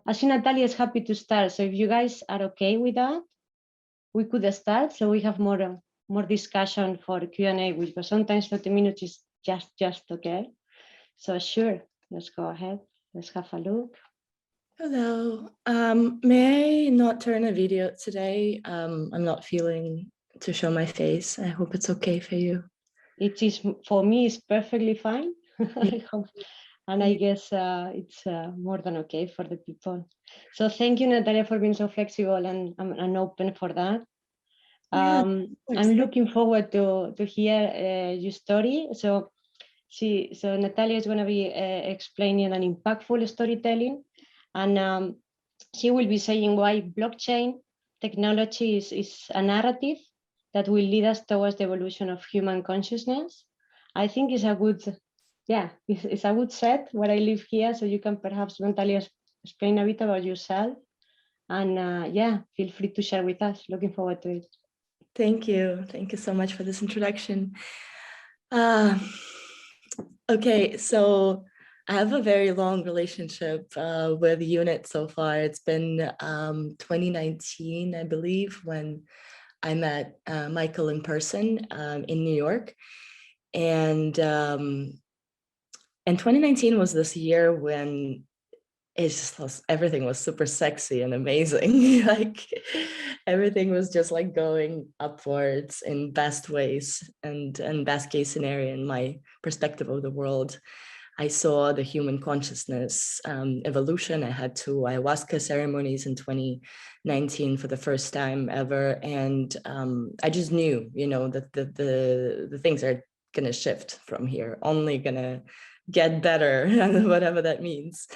I see Natalia is happy to start. So if you guys are okay with that, we could start. So we have more discussion for Q&A, because sometimes 30 minutes is just okay. So sure, let's go ahead. Let's have a look. Hello. May I not turn a video today? I'm not feeling to show my face. I hope it's okay for you. It is, for me, it's perfectly fine. I hope. And I guess it's more than okay for the people. So thank you, Natalia, for being so flexible and open for that. I'm looking forward to hear your story. So Natalia is going to be explaining an impactful storytelling, and she will be saying why blockchain technology is a narrative that will lead us towards the evolution of human consciousness. I think it's a good, it's a good set where I live here. So you can perhaps, Natalia, explain a bit about yourself, and feel free to share with us. Looking forward to it. Thank you. Thank you so much for this introduction. Okay, so I have a very long relationship with the unit so far. It's been 2019, I believe, when I met Michael in person in New York. And 2019 was this year when everything was super sexy and amazing. Like everything was just like going upwards in best ways and best case scenario in my perspective of the world. I saw the human consciousness evolution. I had 2 ayahuasca ceremonies in 2019 for the first time ever. And I just knew, that the things are going to shift from here, only going to get better, whatever that means.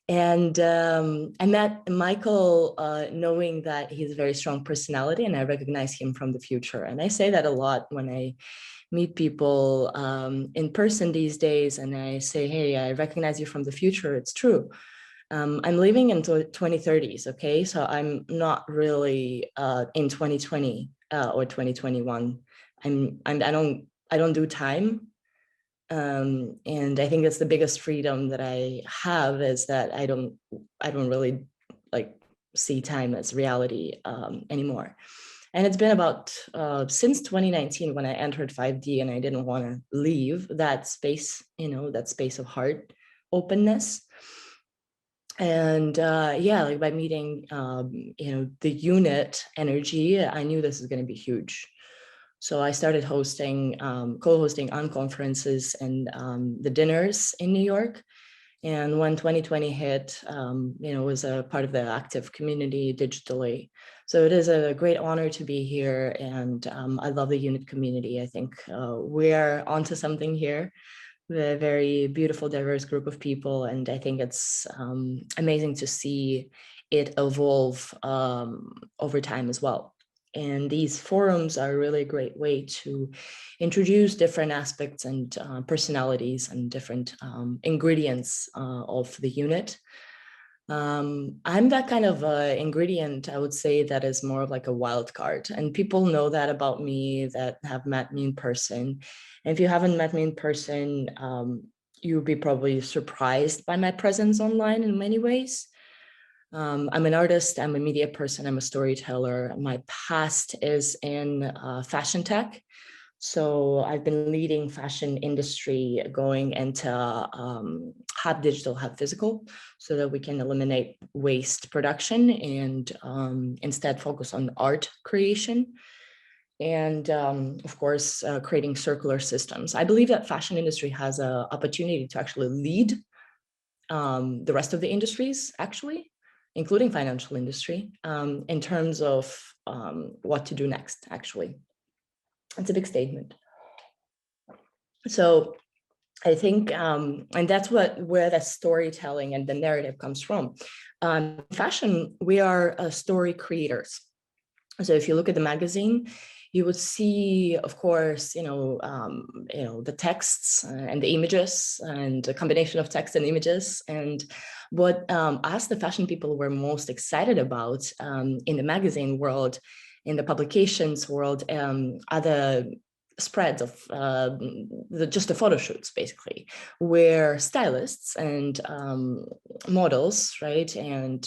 And I met Michael knowing that he's a very strong personality, and I recognize him from the future. And I say that a lot when I meet people in person these days, and I say, hey, I recognize you from the future. It's true. I'm living into 2030s, okay? So I'm not really in 2020 or 2021. I don't do time. And I think that's the biggest freedom that I have, is that I don't really like see time as reality anymore. And it's been about since 2019 when I entered 5D, and I didn't want to leave that space, that space of heart openness. And like by meeting, the unit energy, I knew this is going to be huge. So I started co-hosting on conferences and the dinners in New York. And when 2020 hit, was a part of the active community digitally. So it is a great honor to be here. And I love the unit community. I think we're onto something here. We're a very beautiful, diverse group of people. And I think it's amazing to see it evolve over time as well. And these forums are really a great way to introduce different aspects and personalities and different ingredients of the unit. I'm that kind of ingredient, I would say, that is more of like a wild card. And people know that about me that have met me in person. And if you haven't met me in person, you'll be probably surprised by my presence online in many ways. I'm an artist, I'm a media person, I'm a storyteller. My past is in fashion tech. So I've been leading fashion industry going into half digital, half physical, so that we can eliminate waste production and instead focus on art creation. And of course, creating circular systems. I believe that fashion industry has an opportunity to actually lead the rest of the industries, actually, including financial industry, in terms of what to do next, actually. It's a big statement. So I think, and that's where the storytelling and the narrative comes from. Fashion, we are story creators. So if you look at the magazine, you would see, of course, the texts and the images and a combination of text and images. And what us, the fashion people, were most excited about in the magazine world, in the publications world, are the spreads of just the photo shoots, basically, where stylists and models, right, and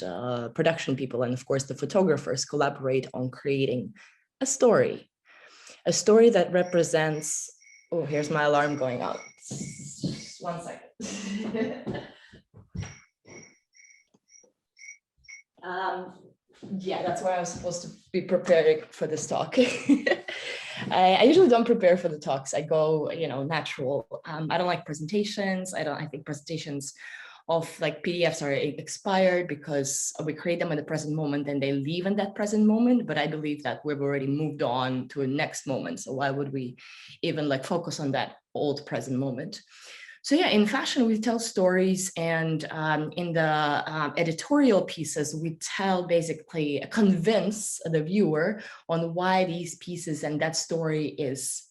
production people, and of course the photographers collaborate on creating a story that represents, oh, here's my alarm going out. Just 1 second. Yeah, that's where I was supposed to be preparing for this talk. I usually don't prepare for the talks. I go, natural. I don't like presentations. I think presentations of like PDFs are expired because we create them in the present moment and they leave in that present moment. But I believe that we've already moved on to a next moment. So why would we even like focus on that old present moment? So yeah, in fashion, we tell stories, and in the editorial pieces, we tell basically convince the viewer on why these pieces and that story is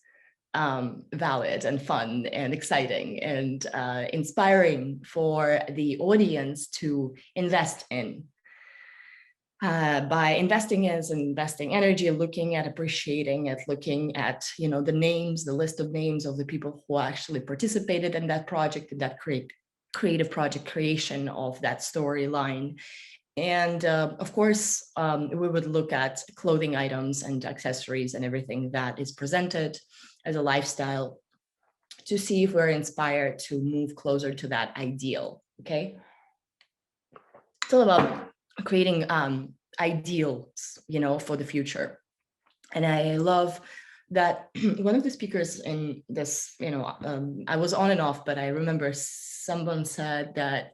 valid and fun and exciting and inspiring for the audience to invest in. By investing energy, looking at appreciating it, looking at the names, the list of names of the people who actually participated in that project, in that creative project creation of that storyline. And of course, we would look at clothing items and accessories and everything that is presented as a lifestyle to see if we're inspired to move closer to that ideal. Okay, it's all about creating ideals, for the future. And I love that one of the speakers in this, I was on and off, but I remember someone said that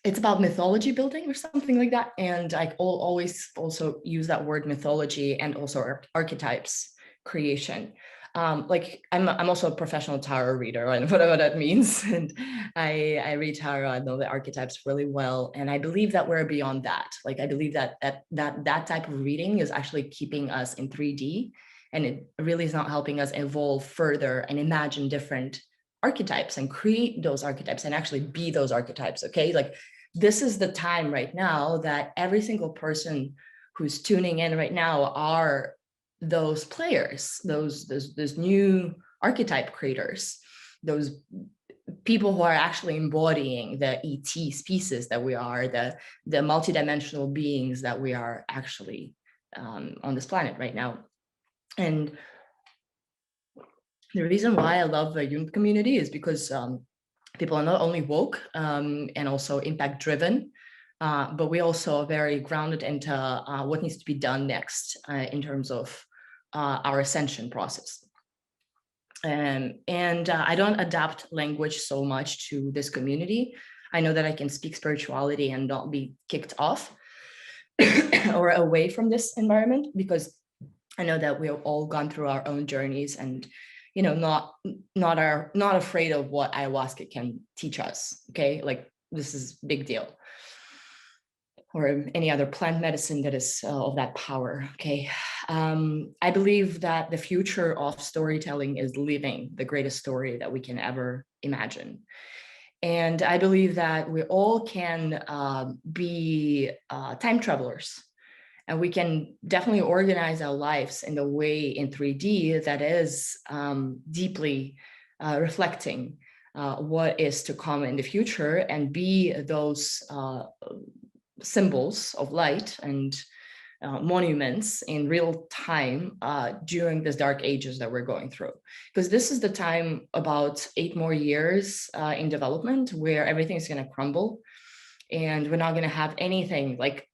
it's about mythology building or something like that. And I always also use that word mythology and also archetypes creation. Like I'm also a professional tarot reader, and whatever that means. And I read tarot, I know the archetypes really well. And I believe that we're beyond that. Like I believe that that type of reading is actually keeping us in 3D. And it really is not helping us evolve further and imagine different archetypes and create those archetypes and actually be those archetypes. Okay, like this is the time right now that every single person who's tuning in right now are those players, those new archetype creators, those people who are actually embodying the ET species that we are, the multidimensional beings that we are actually on this planet right now. And the reason why I love the youth community is because people are not only woke and also impact driven, but we also are very grounded into what needs to be done next in terms of our ascension process. And I don't adapt language so much to this community. I know that I can speak spirituality and not be kicked off or away from this environment, because I know that we've all gone through our own journeys and not afraid of what ayahuasca can teach us. Okay, like this is big deal, or any other plant medicine that is of that power. Okay, I believe that the future of storytelling is living the greatest story that we can ever imagine. And I believe that we all can be time travelers. And we can definitely organize our lives in a way in 3D that is deeply reflecting what is to come in the future, and be those symbols of light and monuments in real time during this dark ages that we're going through. Because this is the time, about 8 more years in development, where everything is going to crumble. And we're not going to have anything, like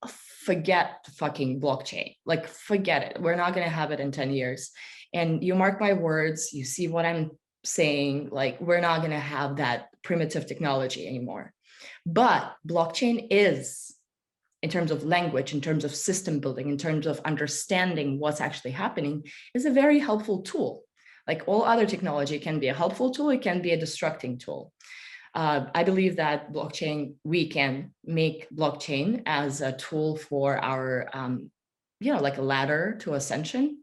forget fucking blockchain, like forget it. We're not going to have it in 10 years. And you mark my words, you see what I'm saying, like we're not going to have that primitive technology anymore. But blockchain is, in terms of language, in terms of system building, in terms of understanding what's actually happening, is a very helpful tool. Like all other technology can be a helpful tool, it can be a destructing tool. I believe that blockchain, we can make blockchain as a tool for our, like a ladder to ascension.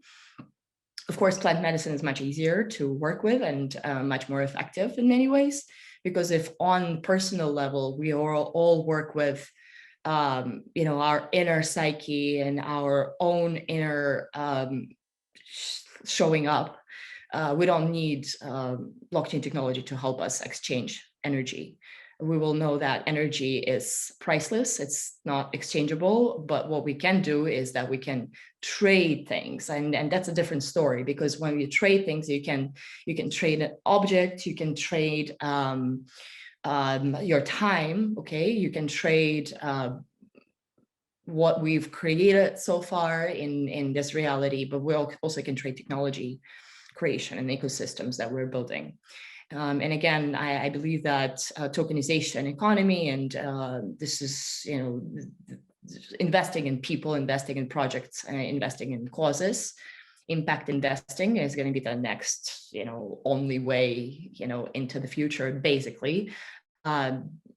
Of course, plant medicine is much easier to work with and much more effective in many ways, because if on personal level, we all work with, our inner psyche and our own inner showing up, we don't need blockchain technology to help us exchange energy. We will know that energy is priceless, it's not exchangeable, but what we can do is that we can trade things, and that's a different story, because when you trade things, you can trade an object, you can trade your time, okay, you can trade what we've created so far in this reality, but we also can trade technology creation and ecosystems that we're building. And again, I believe that tokenization economy, and this is, investing in people, investing in projects, investing in causes, impact investing is going to be the next, only way, into the future, basically,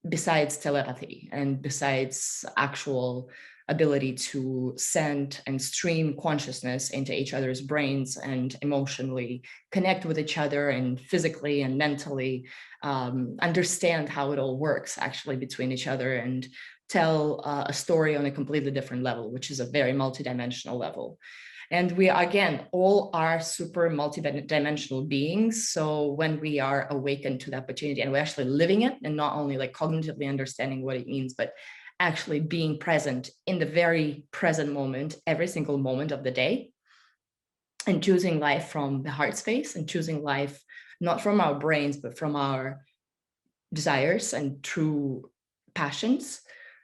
besides telepathy and besides actual ability to send and stream consciousness into each other's brains and emotionally connect with each other and physically and mentally understand how it all works actually between each other, and tell a story on a completely different level, which is a very multidimensional level. And we, again, all are super multi-dimensional beings. So when we are awakened to the opportunity and we're actually living it, and not only like cognitively understanding what it means, but actually being present in the very present moment, every single moment of the day, and choosing life from the heart space, and choosing life not from our brains, but from our desires and true passions,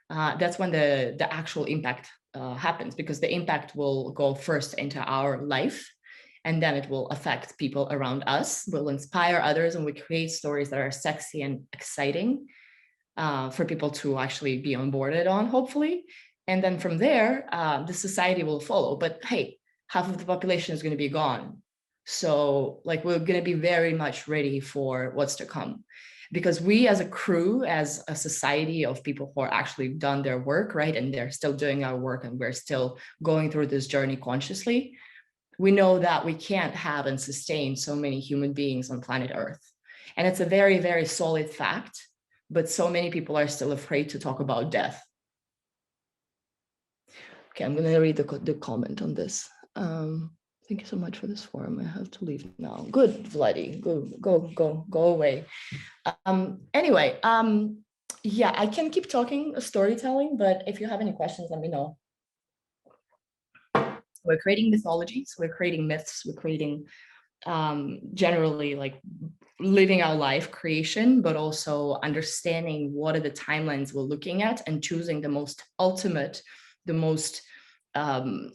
that's when the actual impact happens, because the impact will go first into our life, and then it will affect people around us, will inspire others, and we create stories that are sexy and exciting for people to actually be onboarded on, hopefully. And then from there, the society will follow. But hey, half of the population is going to be gone. So like, we're going to be very much ready for what's to come, because we as a crew, as a society of people who are actually done their work, right, and they're still doing our work, and we're still going through this journey consciously, we know that we can't have and sustain so many human beings on planet Earth. And it's a very, very solid fact, but so many people are still afraid to talk about death. Okay, I'm going to read the comment on this. Thank you so much for this forum. I have to leave now. Good, Vladdy. Go away. Anyway, yeah, I can keep talking storytelling, but if you have any questions, let me know. We're creating mythologies, we're creating myths, we're creating generally like living our life creation, but also understanding what are the timelines we're looking at, and choosing the most ultimate, the most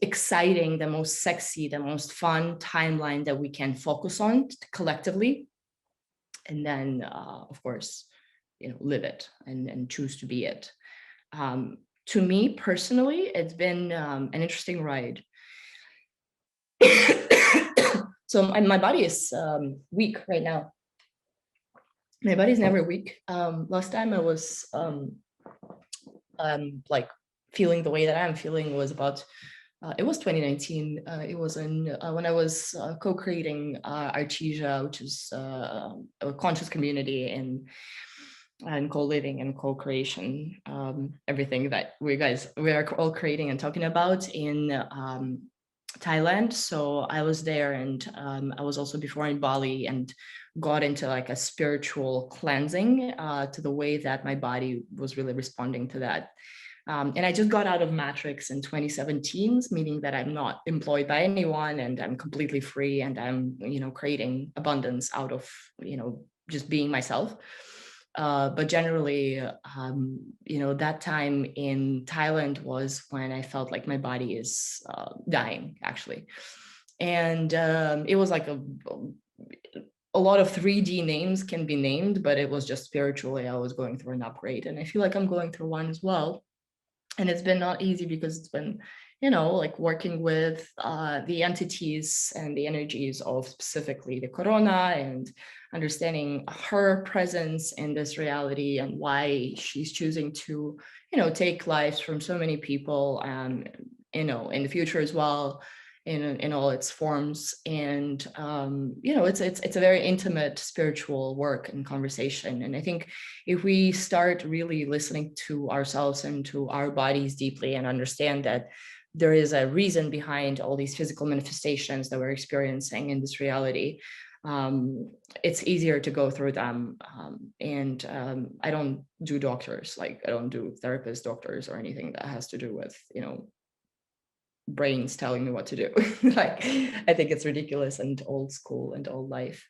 exciting, the most sexy, the most fun timeline that we can focus on collectively. And then, of course, live it and choose to be it. To me personally, it's been an interesting ride. So my body is weak right now. My body's never weak. Last time I was like feeling the way that I'm feeling was about, it was 2019. It was when I was co-creating Artesia, which is a conscious community and co-living and co-creation, everything that we are all creating and talking about in Thailand. So I was there, and I was also before in Bali, and got into like a spiritual cleansing to the way that my body was really responding to that. And I just got out of Matrix in 2017, meaning that I'm not employed by anyone, and I'm completely free, and I'm, creating abundance out of, just being myself. But generally, that time in Thailand was when I felt like my body is dying, actually. And it was like a lot of 3D names can be named, but it was just spiritually, I was going through an upgrade. And I feel like I'm going through one as well. And it's been not easy, because it's been, like working with the entities and the energies of specifically the corona, and understanding her presence in this reality, and why she's choosing to, take lives from so many people, in the future as well, in all its forms. And it's a very intimate spiritual work and conversation. And I think if we start really listening to ourselves and to our bodies deeply, and understand that there is a reason behind all these physical manifestations that we're experiencing in this reality, it's easier to go through them. I don't do doctors, like I don't do therapists, doctors, or anything that has to do with, you know, brains telling me what to do. Like, I think it's ridiculous and old school and old life.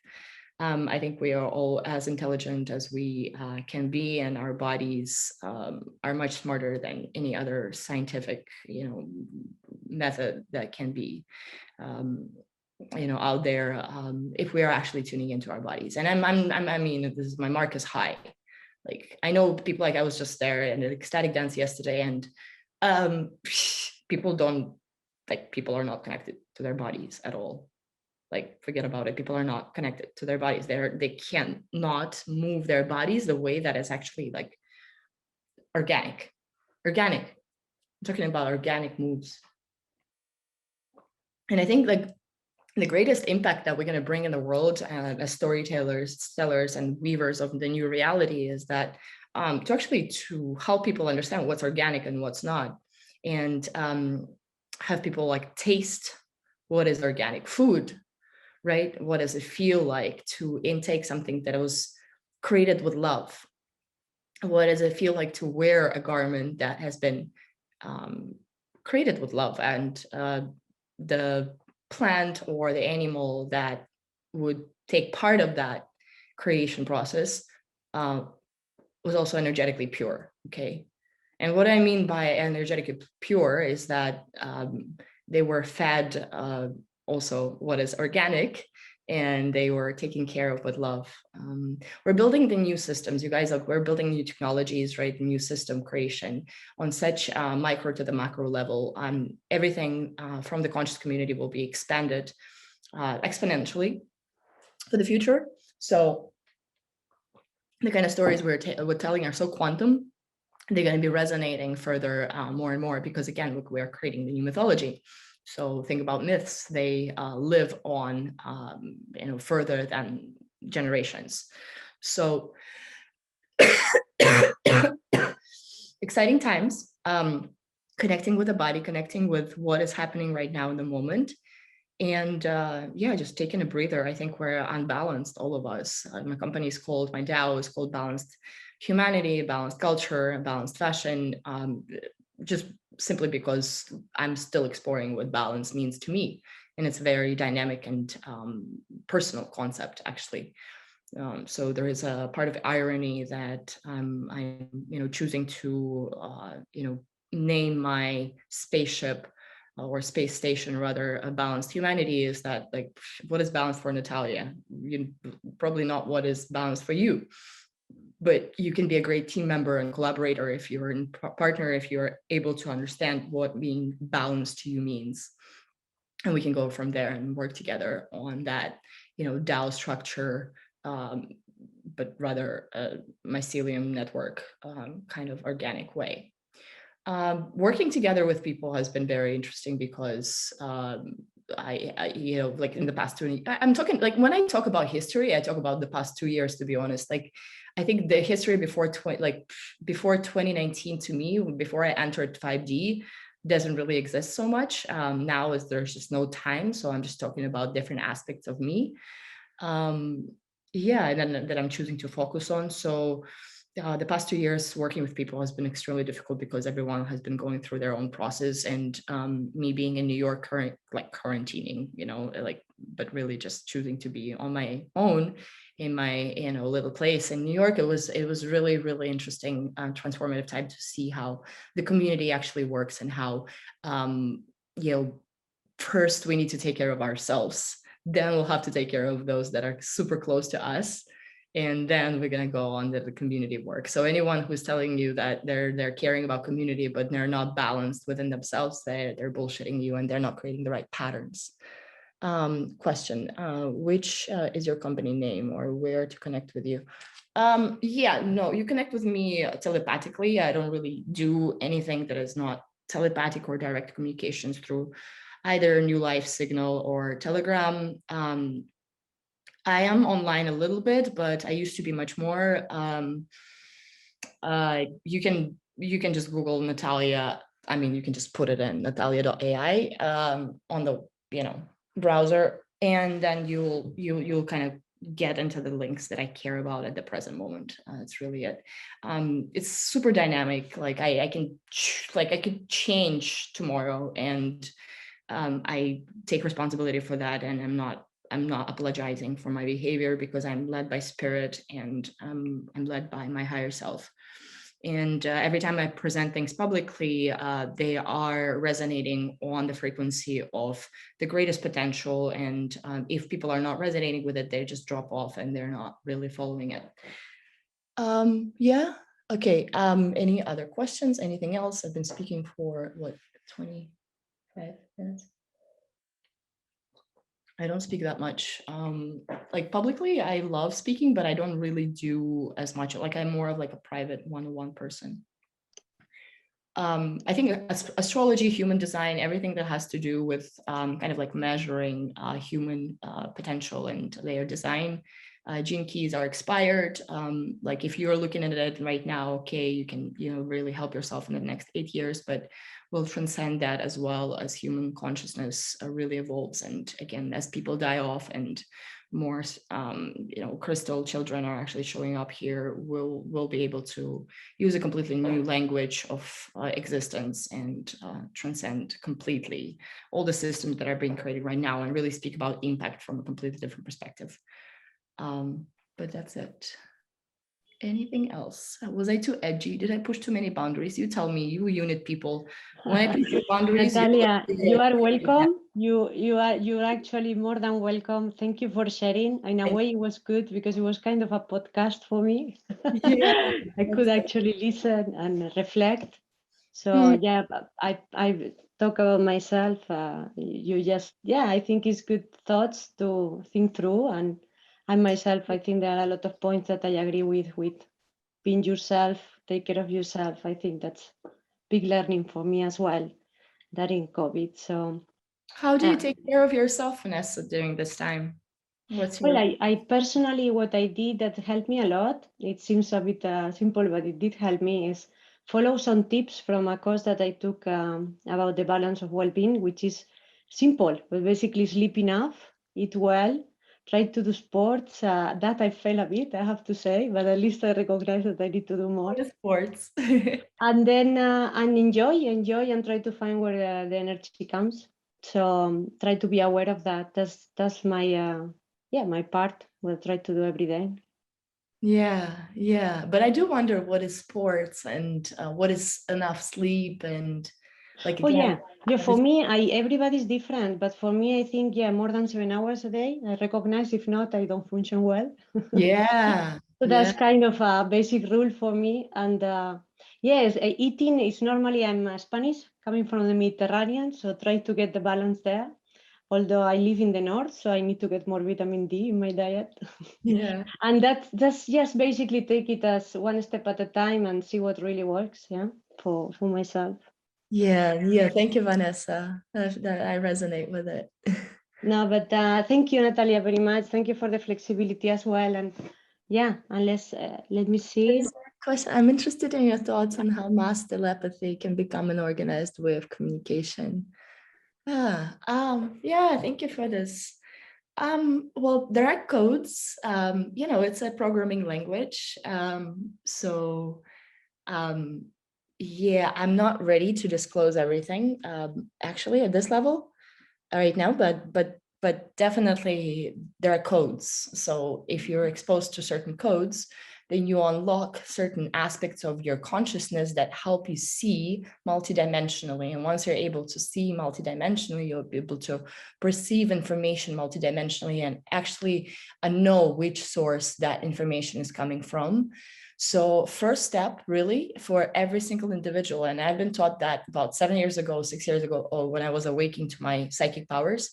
I think we are all as intelligent as we can be, and our bodies are much smarter than any other scientific, you know, method that can be, you know, out there, if we are actually tuning into our bodies. And I mean, this is, my mark is high. Like, I know people, like I was just there in an ecstatic dance yesterday, and people are not connected to their bodies at all. Like, forget about it. People are not connected to their bodies. They can't not move their bodies the way that is actually like organic. I'm talking about organic moves. And I think like the greatest impact that we're going to bring in the world as storytellers, sellers, and weavers of the new reality is that to help people understand what's organic and what's not, and have people like taste what is organic food, right? What does it feel like to intake something that was created with love? What does it feel like to wear a garment that has been created with love? And the plant or the animal that would take part of that creation process was also energetically pure, okay? And what I mean by energetically pure is that they were fed also what is organic, and they were taken care of with love. We're building the new systems, you guys. Like, we're building new technologies, right? New system creation on such micro to the macro level. Everything from the conscious community will be expanded exponentially for the future. So the kind of stories we're telling are so quantum. They're going to be resonating further more and more, because again, look, we're creating the new mythology. So think about myths. They live on, you know, further than generations. So exciting times, connecting with the body, connecting with what is happening right now in the moment. And yeah, just taking a breather. I think we're unbalanced, all of us. My company is called, my DAO is called Balanced Humanity, Balanced Culture, Balanced Fashion, just simply because I'm still exploring what balance means to me. And it's a very dynamic and personal concept, actually. So there is a part of irony that I'm you know, choosing to, you know, name my spaceship or space station rather a Balanced Humanity. Is that, like, what is balanced for Nataliya? Probably not what is balanced for you. But you can be a great team member and collaborator if you're in partner, if you're able to understand what being balanced to you means. And we can go from there and work together on that, you know, DAO structure, but rather a mycelium network kind of organic way. Working together with people has been very interesting, because I you know, like in the past I'm talking, like, when I talk about history, I talk about the past 2 years, to be honest. Like, I think the history before 2019 to me, before I entered 5D, doesn't really exist so much. Now there's just no time. So I'm just talking about different aspects of me. Yeah, and then that I'm choosing to focus on. So the past 2 years working with people has been extremely difficult, because everyone has been going through their own process. And me being in New York, quarantining, you know, like, but really just choosing to be on my own in my, you know, little place in New York. It was really, really interesting, transformative time to see how the community actually works, and how, you know, first we need to take care of ourselves. Then we'll have to take care of those that are super close to us. And then we're going to go on to the community work. So anyone who's telling you that they're caring about community, but they're not balanced within themselves, they're bullshitting you, and they're not creating the right patterns. Question, which is your company name, or where to connect with you? Yeah, no, you connect with me telepathically. I don't really do anything that is not telepathic or direct communications through either New Life, Signal, or Telegram. I am online a little bit, but I used to be much more. You can just Google Nataliya I mean, you can just put it in Nataliya.ai on the browser, and then you'll kind of get into the links that I care about at the present moment. That's really it. It's super dynamic. Like I could change tomorrow, and I take responsibility for that, and I'm not apologizing for my behavior, because I'm led by spirit, and I'm led by my higher self. And every time I present things publicly, they are resonating on the frequency of the greatest potential. And if people are not resonating with it, they just drop off and they're not really following it. Yeah. Okay. Any other questions? Anything else? I've been speaking for 25 minutes. I don't speak that much. Like publicly, I love speaking, but I don't really do as much. Like I'm more of like a private one-on-one person. I think astrology, human design, everything that has to do with kind of like measuring human potential and their design. Gene keys are expired. Like if you're looking at it right now, okay, you can really help yourself in the next 8 years, but we'll transcend that as well as human consciousness really evolves. And again, as people die off and more crystal children are actually showing up here, we'll be able to use a completely new language of existence and transcend completely all the systems that are being created right now, and really speak about impact from a completely different perspective. But that's it. Anything else? Was I too edgy? Did I push too many boundaries? You tell me, you unit people. When I push your boundaries, Nataliya, you are welcome. You're actually more than welcome. Thank you for sharing. In a way, it was good because it was kind of a podcast for me. Yeah, I could actually listen and reflect. So yeah, I talk about myself. I think it's good thoughts to think through, and myself, I think there are a lot of points that I agree with being yourself, take care of yourself. I think that's big learning for me as well, that in COVID. So how do you take care of yourself, Vanessa, during this time? Well, I personally, what I did that helped me a lot, it seems a bit simple, but it did help me, is follow some tips from a course that I took about the balance of well-being, which is simple, but basically sleep enough, eat well, try to do sports. That I fail a bit, I have to say, but at least I recognize that I need to do more. Sports. And then and enjoy and try to find where the energy comes. So try to be aware of that. That's my my part. We'll try to do every day. Yeah. But I do wonder, what is sports, and what is enough sleep, and like again. For me, everybody's different, but for me, I think more than 7 hours a day. I recognize if not, I don't function well. Yeah. So that's kind of a basic rule for me. And yes, eating is normally, I'm Spanish, coming from the Mediterranean, so try to get the balance there. Although I live in the north, so I need to get more vitamin D in my diet. Yeah. And that's just basically take it as one step at a time and see what really works, for myself. Yeah. Thank you, Vanessa. I resonate with it. No, but thank you, Nataliya, very much. Thank you for the flexibility as well. And let me see. Question. I'm interested in your thoughts on how mass telepathy can become an organized way of communication. Thank you for this. Well, there are codes. It's a programming language. I'm not ready to disclose everything actually at this level right now, but definitely there are codes. So if you're exposed to certain codes, then you unlock certain aspects of your consciousness that help you see multidimensionally. And once you're able to see multidimensionally, you'll be able to perceive information multidimensionally and actually know which source that information is coming from. So first step really for every single individual, and I've been taught that about 6 years ago, when I was awaking to my psychic powers,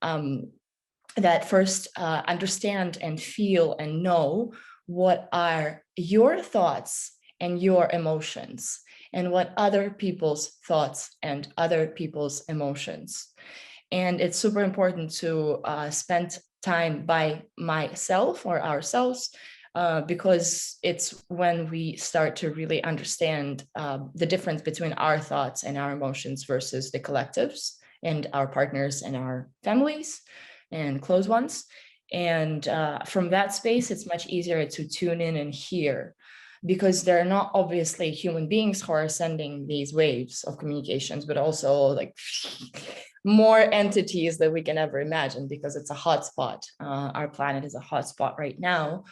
that first understand and feel and know what are your thoughts and your emotions, and what other people's thoughts and other people's emotions. And it's super important to spend time by myself or ourselves because it's when we start to really understand the difference between our thoughts and our emotions versus the collectives and our partners and our families and close ones. And from that space, it's much easier to tune in and hear, because they're not obviously human beings who are sending these waves of communications, but also like more entities that we can ever imagine, because it's a hotspot. Our planet is a hotspot right now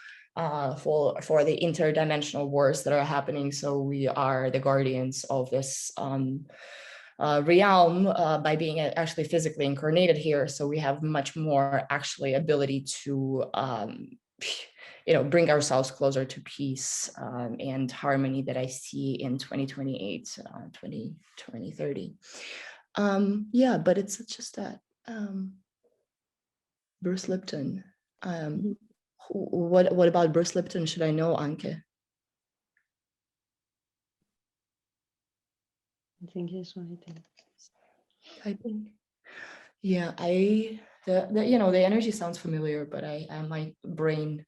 for the interdimensional wars that are happening. So we are the guardians of this realm by being actually physically incarnated here. So we have much more actually ability to bring ourselves closer to peace and harmony that I see in 2028, 2030. Yeah, but it's just that Bruce Lipton. What about Bruce Lipton should I know, Anke? I think he's writing. Typing. Yeah, the energy sounds familiar, but my brain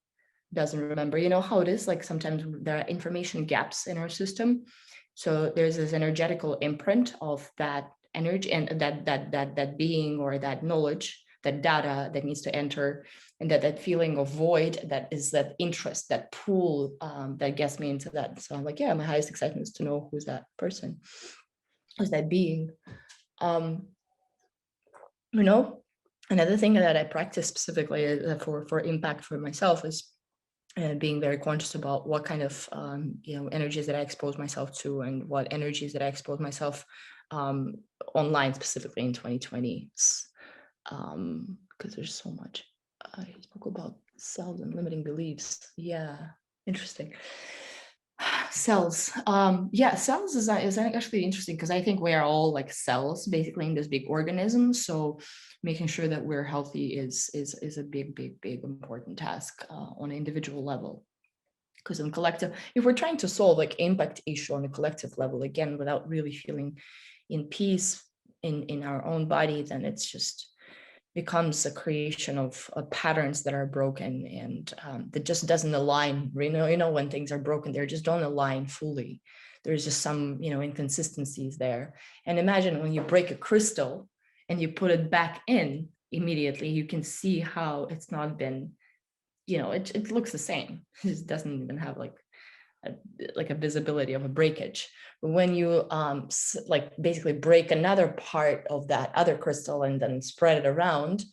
doesn't remember. You know how it is, like sometimes there are information gaps in our system. So there's this energetical imprint of that energy and that being or that knowledge, that data that needs to enter, and that feeling of void, that is that interest, that pull that gets me into that. So I'm like, yeah, my highest excitement is to know who's that person, who's that being. Another thing that I practice specifically for impact for myself is being very conscious about what kind of energies that I expose myself to, and what energies that I expose myself online, specifically in 2020, because there's so much. I spoke about cells and limiting beliefs. Yeah, interesting. Cells. Cells is actually interesting, because I think we are all like cells basically in this big organism. So making sure that we're healthy is a big important task on an individual level. Because on collective, if we're trying to solve like impact issue on a collective level, again, without really feeling in peace in our own body, then it's just becomes a creation of patterns that are broken, and that just doesn't align. When things are broken, they just don't align fully. There's just some inconsistencies there. And imagine when you break a crystal and you put it back in immediately, you can see how it's not been, it looks the same. It doesn't even have like a visibility of a breakage. But when you basically break another part of that other crystal and then spread it around,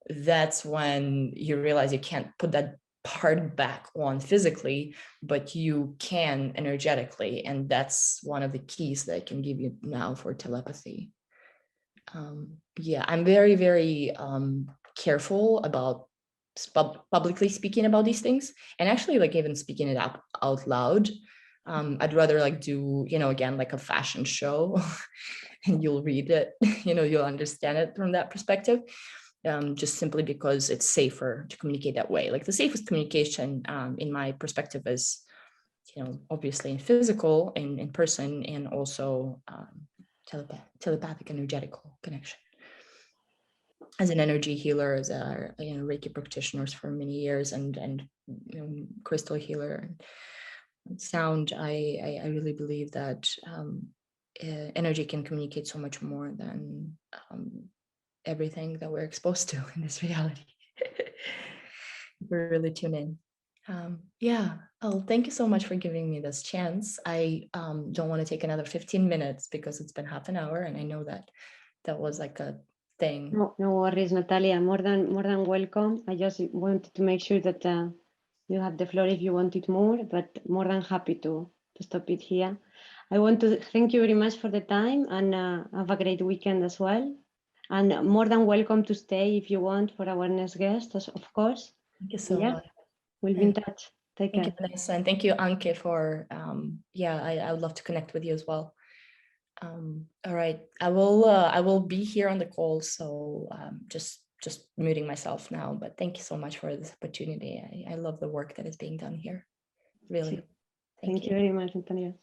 that's when you realize you can't put that part back on physically, but you can energetically. And that's one of the keys that I can give you now for telepathy. I'm very, very careful about publicly speaking about these things, and actually like even speaking it out loud. I'd rather like do, again, like a fashion show and you'll read it, you'll understand it from that perspective, just simply because it's safer to communicate that way. Like the safest communication in my perspective is, obviously in physical, in person, and also telepathic energetical connection. As an energy healer, as a Reiki practitioners for many years, and crystal healer and sound, I really believe that energy can communicate so much more than everything that we're exposed to in this reality. We really tune in. Thank you so much for giving me this chance. I don't want to take another 15 minutes because it's been half an hour, and I know that was like a thing. No worries, Natalia. More than welcome. I just wanted to make sure that you have the floor if you wanted more, but more than happy to stop it here. I want to thank you very much for the time, and have a great weekend as well. And more than welcome to stay if you want for our next guest, of course. Thank you so much. We'll be in touch. Take care. Thank you, Vanessa, and thank you, Anke, for I would love to connect with you as well. All right, I will be here on the call, so just muting myself now, but thank you so much for this opportunity. I love the work that is being done here, really. Thank you very much, Antonia.